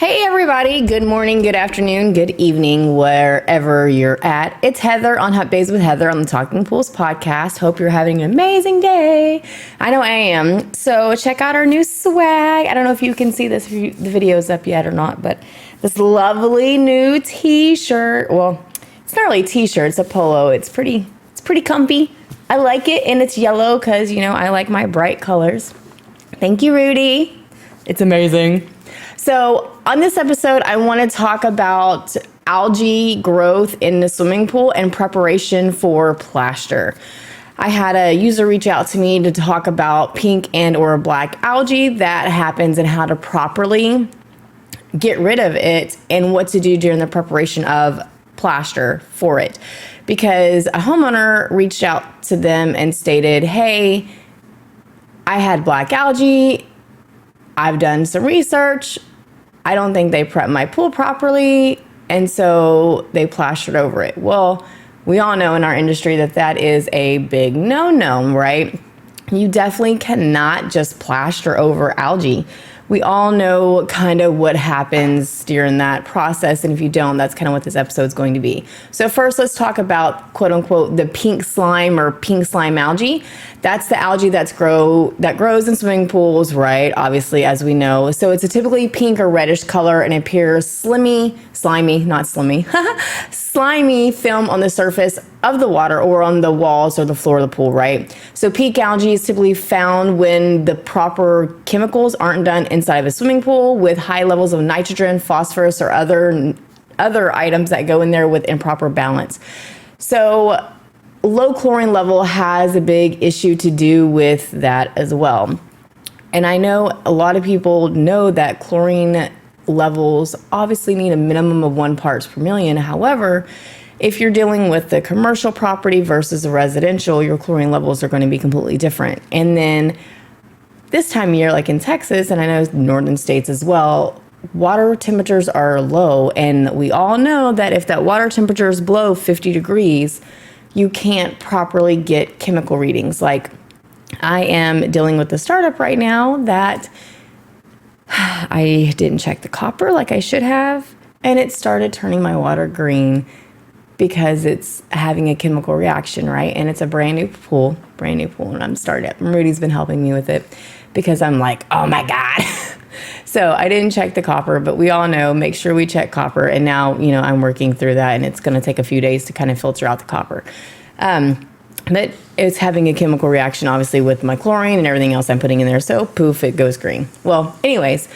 Hey everybody, good morning, good afternoon, good evening, wherever you're at. It's Heather on Hot Bays with Heather on the Talking Pools podcast. Hope you're having an amazing day. I know I am. So check out our new swag. I don't know if you can see this, if the video's up yet or not, but this lovely new t-shirt. Well, it's not really a t-shirt, it's a polo. It's pretty comfy. I like it, and it's yellow because, I like my bright colors. Thank you, Rudy. It's amazing. So on this episode, I want to talk about algae growth in the swimming pool and preparation for plaster. I had a user reach out to me to talk about pink and or black algae that happens and how to properly get rid of it and what to do during the preparation of plaster for it. Because a homeowner reached out to them and stated, hey, I had black algae. I've done some research. I don't think they prepped my pool properly, and so they plastered over it. Well, we all know in our industry that is a big no-no, right? You definitely cannot just plaster over algae. We all know kind of what happens during that process, and if you don't, that's kind of what this episode is going to be. So first, let's talk about quote unquote the pink slime or pink slime algae. That's the algae that grows in swimming pools, right? Obviously, as we know. So it's a typically pink or reddish color and appears slimy film on the surface of the water or on the walls or the floor of the pool, right? So pink algae is typically found when the proper chemicals aren't done inside of a swimming pool with high levels of nitrogen, phosphorus, or other items that go in there with improper balance. So low chlorine level has a big issue to do with that as well. And I know a lot of people know that chlorine levels obviously need a minimum of 1 parts per million. However, if you're dealing with the commercial property versus the residential, your chlorine levels are going to be completely different. And then this time of year, like in Texas, and I know northern states as well, water temperatures are low. And we all know that if that water temperature is below 50 degrees, you can't properly get chemical readings. Like I am dealing with a startup right now that I didn't check the copper like I should have, and it started turning my water green because it's having a chemical reaction, right? And it's a brand new pool, and I'm starting it. Rudy's been helping me with it because I'm like, oh my God. So I didn't check the copper, but we all know, make sure we check copper. And now, I'm working through that, and it's going to take a few days to kind of filter out the copper. But it's having a chemical reaction, obviously, with my chlorine and everything else I'm putting in there. So poof, it goes green. Well, anyways,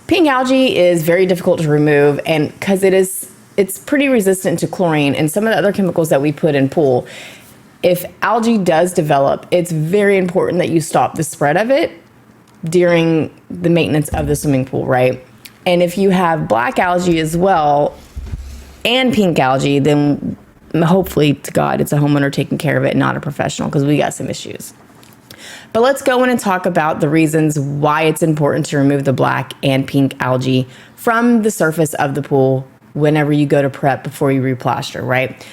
pink algae is very difficult to remove, and because it's pretty resistant to chlorine and some of the other chemicals that we put in pool. If algae does develop, it's very important that you stop the spread of it during the maintenance of the swimming pool, right? And if you have black algae as well and pink algae, then hopefully to God, it's a homeowner taking care of it, not a professional, because we got some issues. But let's go in and talk about the reasons why it's important to remove the black and pink algae from the surface of the pool whenever you go to prep before you replaster, right?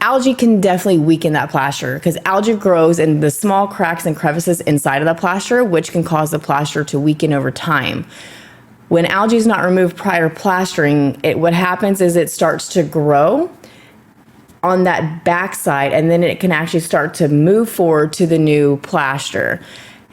Algae can definitely weaken that plaster because algae grows in the small cracks and crevices inside of the plaster, which can cause the plaster to weaken over time. When algae is not removed prior to plastering, what happens is it starts to grow on that backside, and then it can actually start to move forward to the new plaster.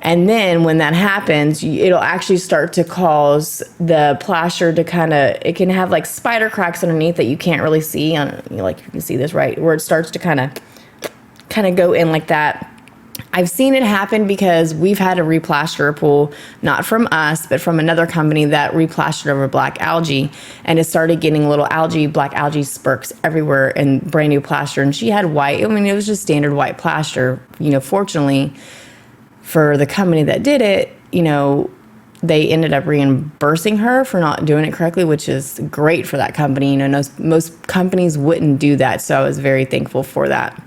And then when that happens, it'll actually start to cause the plaster to it can have like spider cracks underneath that you can't really see on, like you can see this, right? Where it starts to kind of go in like that. I've seen it happen because we've had to replaster a pool, not from us, but from another company that replastered over black algae, and it started getting black algae spurts everywhere in brand new plaster. And she had white, it was just standard white plaster. Fortunately for the company that did it, they ended up reimbursing her for not doing it correctly, which is great for that company. Most companies wouldn't do that. So I was very thankful for that.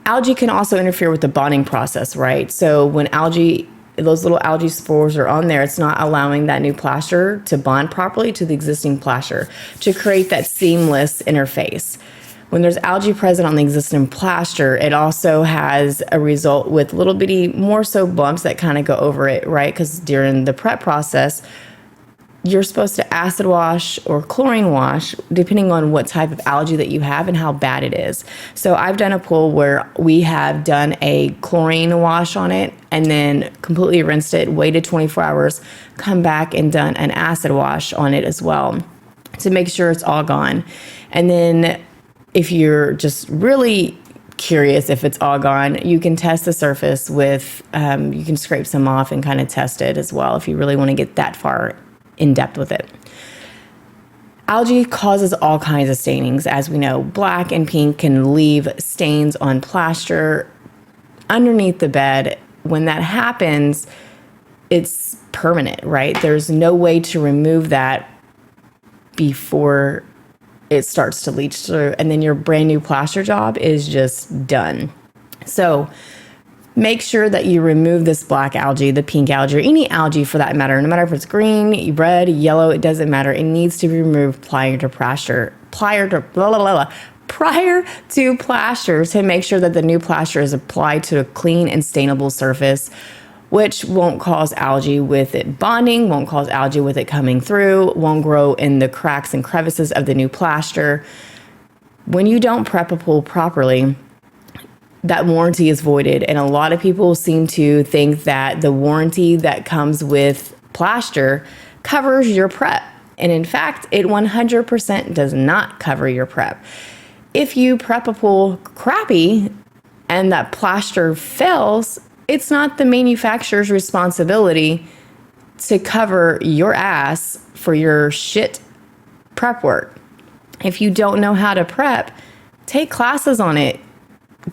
Algae can also interfere with the bonding process, right? So when those little algae spores are on there, it's not allowing that new plaster to bond properly to the existing plaster to create that seamless interface. When there's algae present on the existing plaster, it also has a result with little bitty, more so bumps that kind of go over it, right? Because during the prep process, you're supposed to acid wash or chlorine wash, depending on what type of algae that you have and how bad it is. So I've done a pool where we have done a chlorine wash on it and then completely rinsed it, waited 24 hours, come back and done an acid wash on it as well to make sure it's all gone. And then if you're just really curious if it's all gone, you can test the surface with, you can scrape some off and kind of test it as well if you really want to get that far in depth with it. Algae causes all kinds of stainings. As we know, black and pink can leave stains on plaster underneath the bed. When that happens, it's permanent, right? There's no way to remove that before it starts to leach through, and then your brand new plaster job is just done. So make sure that you remove this black algae, the pink algae, or any algae for that matter. No matter if it's green, red, yellow, it doesn't matter. It needs to be removed prior to plaster to make sure that the new plaster is applied to a clean and stainable surface, which won't cause algae with it bonding, won't cause algae with it coming through, won't grow in the cracks and crevices of the new plaster. When you don't prep a pool properly, that warranty is voided. And a lot of people seem to think that the warranty that comes with plaster covers your prep. And in fact, it 100% does not cover your prep. If you prep a pool crappy and that plaster fails, it's not the manufacturer's responsibility to cover your ass for your shit prep work. If you don't know how to prep, take classes on it.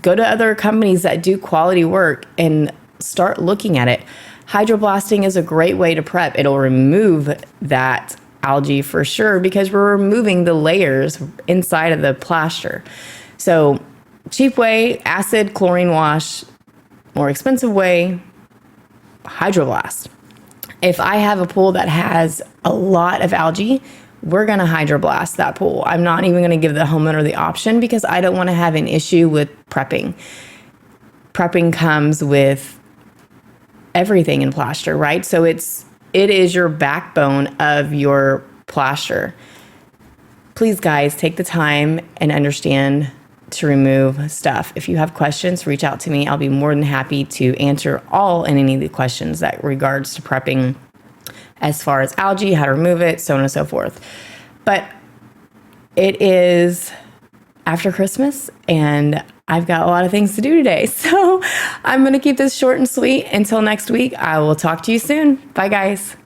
Go to other companies that do quality work and start looking at it. Hydroblasting is a great way to prep. It'll remove that algae for sure because we're removing the layers inside of the plaster. So cheap way, acid, chlorine wash. More expensive way, hydroblast. If I have a pool that has a lot of algae, we're going to hydroblast that pool. I'm not even going to give the homeowner the option because I don't want to have an issue with prepping. Prepping comes with everything in plaster, right? So it is your backbone of your plaster. Please, guys, take the time and understand to remove stuff. If you have questions, reach out to me. I'll be more than happy to answer all and any of the questions that regards to prepping as far as algae, how to remove it, so on and so forth. But it is after Christmas and I've got a lot of things to do today. So I'm going to keep this short and sweet. Until next week, I will talk to you soon. Bye, guys.